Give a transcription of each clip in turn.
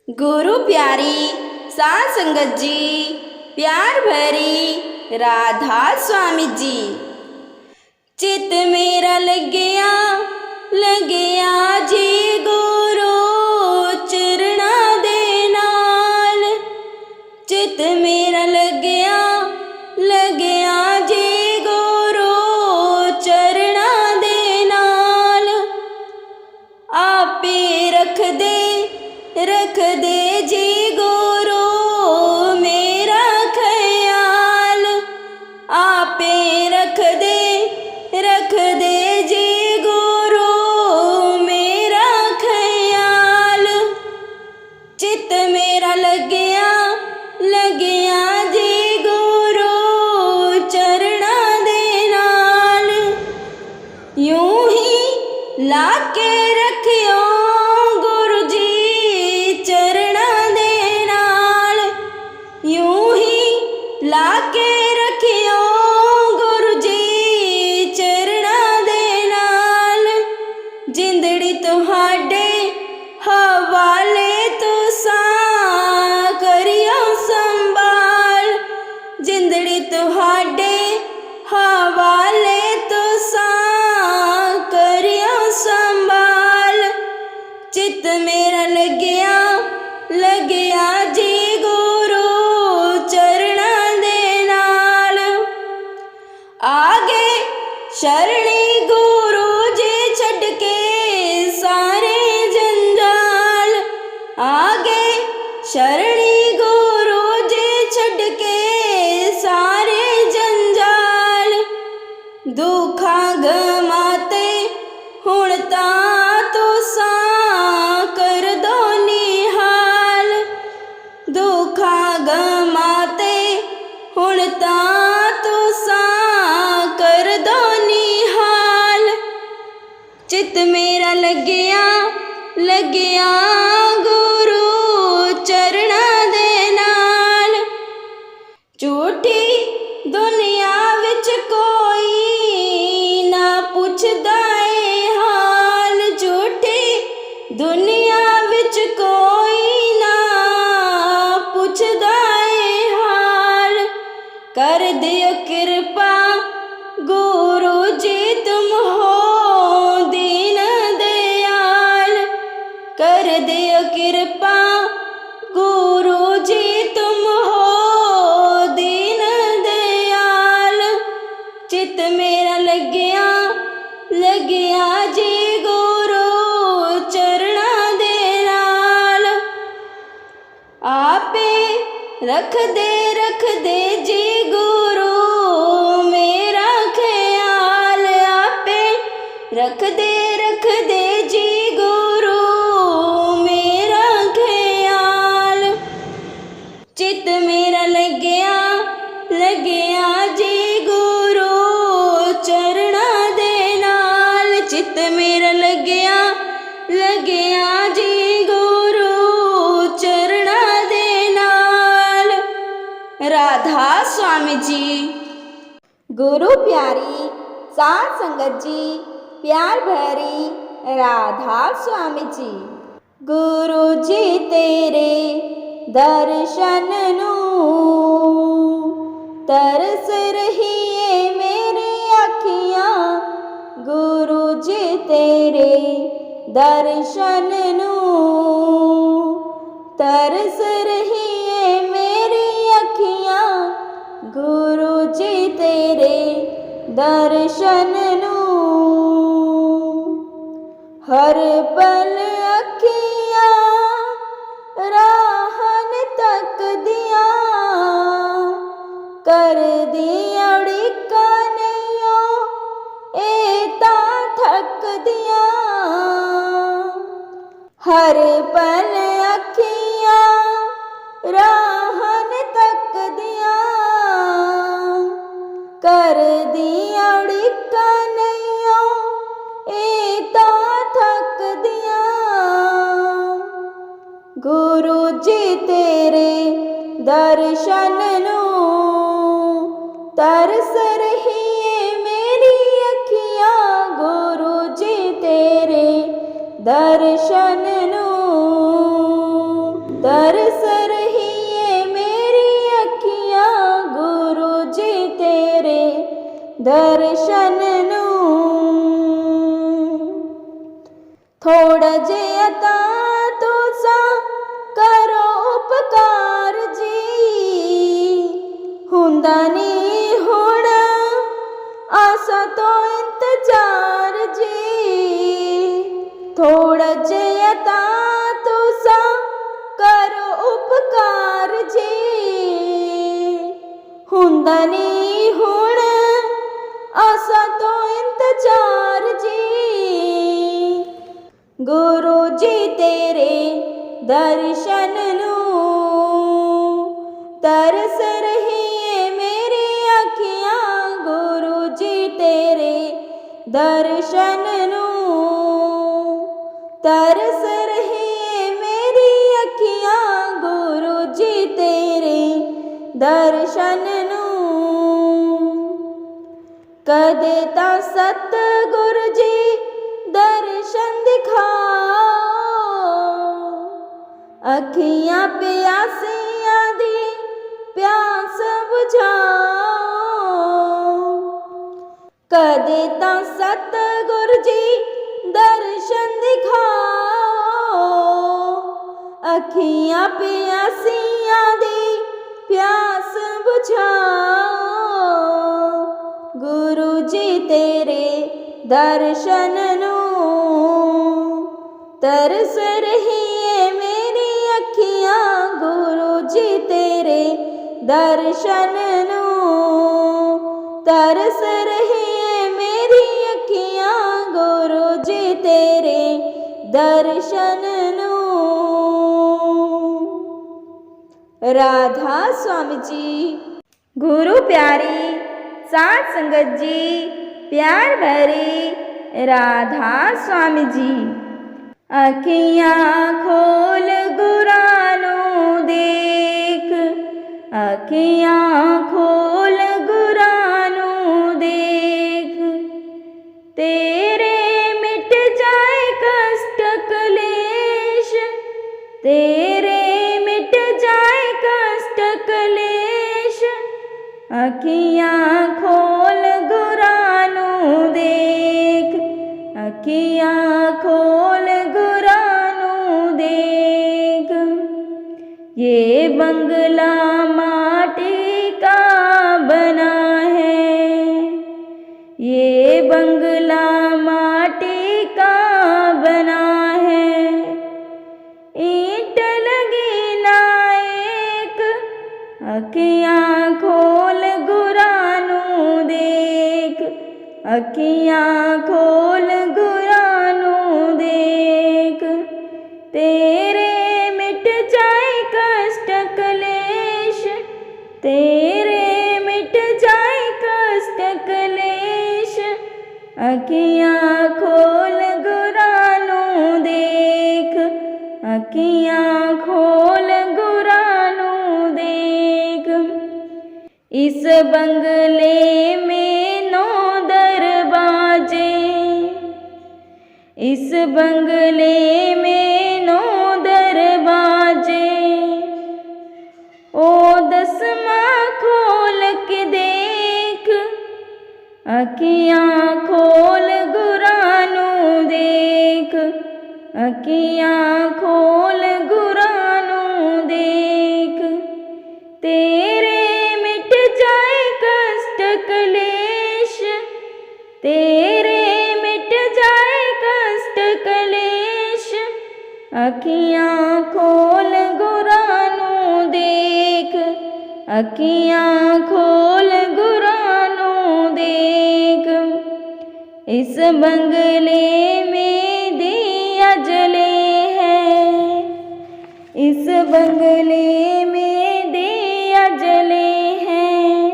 गुरु प्यारी साध संगत जी, प्यार भरी राधा स्वामी जी। चित मेरा लग्या जी गुरु चरणा दे नाल। चित मेरा लग्या जी गुरु चरणा दे नाल। आपे रख दे जी गुरु मेरा ख्याल। आपे रख दे जी गुरु मेरा ख्याल। चित मेरा लग्या जी गुरु चरणा दे नाल। यूं ही लाके रखियो गुरु जी चरणा दे नाल। यूं ही लाके रखियो गुरु जी चरणा दे नाल। जिंदड़ी तुहाडे हवाले तुसां करियो संभाल। जिंदड़ी तुहाडे हवाले तुसां करियो संभाल। चित मेरा लग्या जी गुरु चरणा दे नाल। आगे शरणी गुरु जी छड़ के सारे जंजाल। आगे शरणी गुरु जी छड़ के सारे जंजाल। दुखा गमाते हुण तां तुसां कर दो निहाल। दुखा गमाते हुण तां तुसां कर दो निहाल। चित मेरा लग्या गुरु चरणा दे नाल। झूठी दुनिया विच कोई ना पुछदा ए हाल। झूठी दुनिया विच कोई ना पुछदा ए हाल। कर दियो कृपा गुरु जी तुम हो दीन दयाल। कर दियो कृपा गुरु जी तुम हो दीन दयाल। चित मेरा लग्या जी गुरु चरणा दे नाल। आपे रख दे जी गुरु मेरा ख्याल। आपे रख दे जी गुरु मेरा ख्याल। चित मेरा लग्या जी गुरु चरणा दे नाल। चित मेरा लग्या जी गुरु चरणा दे नाल। राधा स्वामी जी। गुरु प्यारी साध संगत जी, प्यार भरी राधा स्वामी जी। गुरु जी तेरे दर्शन नूं तरस रही है मेरी अखियां। गुरु जी तेरे दर्शन नूं तरस रही है मेरी अखियां। गुरु जी तेरे दर्शन नूं हर पल अखियां राहन तक दिया। कर दिया उड़िका नैयो ए तां थक दिया। हर पल अखियां राहन तक दिया। कर दिया उड़िका नैयो ए तां थक दिया। गुरु जी तेरे दर्शन नूं तरस रही है मेरी अखियां। गुरु जी तेरे दर्शन नूं तरस रही है मेरी अखियाँ गुरु जी तेरे दर्शन नूं। थोड़ा जिहा तां तुसां करो उपकार जी, हुंदा नहीं हुण आसा तो इंतजार जी। थोड़ा जिहा तां तुसां करो उपकार जी, हुंदा नहीं हुण आसा तो इंतजार जी। गुरु जी तेरे दर्शन नूं तरस रही है मेरी अखियाँ गुरु जी तेरे दर्शन नूं। तरस रही है मेरी अखियाँ गुरु जी तेरे दर्शन नूं। कदे तां सतगुरु जी दर्शन दिखाओ, अखियाँ प्यासियाँ दी प्यास बुझाओ। कदे तां सतगुरु जी दर्शन दिखाओ, अखियाँ प्यासियाँ दी प्यास बुझाओ। गुरु जी तेरे दर्शन नूं तरस रही है मेरी अखियाँ गुरु जी तेरे दर्शन नूं। तरस रही है मेरी अखियाँ गुरु जी तेरे दर्शन नूं। राधा स्वामी जी। गुरु प्यारी साध संगत जी प्यार भरी राधा स्वामी जी। अखियाँ खोल गुरां नूं देख, अखियाँ खोल गुरां नूं देख। तेरे मिट जाए कष्ट कलेश, तेरे मिट जाए कष्ट कलेश। अखियाँ खोल गुरां नूं देख, अखियाँ खोल गुरां नूं देख। ये बंगला माटी का बना है, ये बंगला माटी का बना है। ईंट लगी ना एक, अखियाँ खोल गुरां नूं देख, अखियाँ खोल गुरां नूं देख। तेरे मिट जाए कष्ट कलेश, तेरे मिट जाए कष्ट कलेश। अखियाँ खोल गुरां नूं देख, अखियाँ खोल गुरां नूं देख। इस बंगले में 9 दरवाजे, इस बंगले में 9 दरवाजे। ओ 10वां खोल के देख, अखियाँ खोल गुरां नूं देख, अखियाँ खोल गुरां नूं देख। तेरे मिट जाए कष्ट कलेश, तेरे मिट जाए कष्ट कलेश। अखियाँ खोल गुरां नूं देख, अखियाँ खोल गुरां नूं देख। इस बंगले में दिया जले हैं, इस बंगले में दिया जले हैं।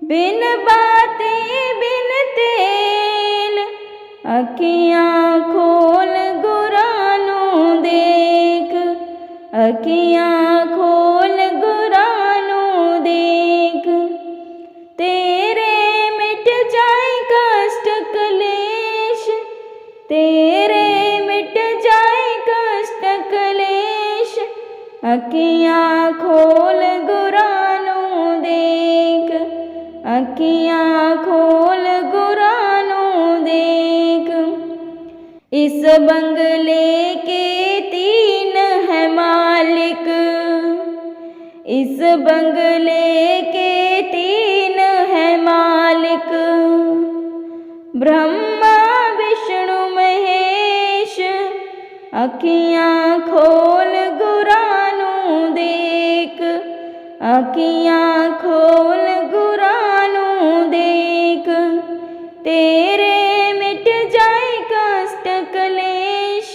बिन बाते बिन तेल, अखियाँ खोल गुरां नूं देख, अखियाँ खोल गुरां नूं देख। तेरे मिट जाए कष्ट कलेश, तेरे मिट जाए कष्ट कलेश। ਅੱਖੀਆਂ ਖੋਲ ਗੁਰਾਂ ਨੂੰ ਦੇਖ, ਅੱਖੀਆਂ ਖੋਲ ਗੁਰਾਂ ਨੂੰ ਦੇਖ। इस बंगले के 3 है मालिक, इस बंगले के 3 है मालिक, ब्रह्मा विष्णु महेश। अखियाँ खोल गुरां नूं देख, अखियाँ खोल गुरां नूं देख। तेरे मिट जाए कष्ट कलेश,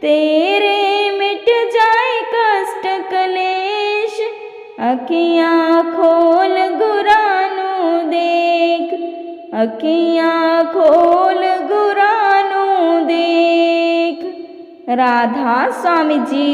तेरे मिट जाए कष्ट कलेश। अखियाँ खोल गुरां नूं देख, अखियाँ खोल गुरां नूं देख। राधा स्वामी जी।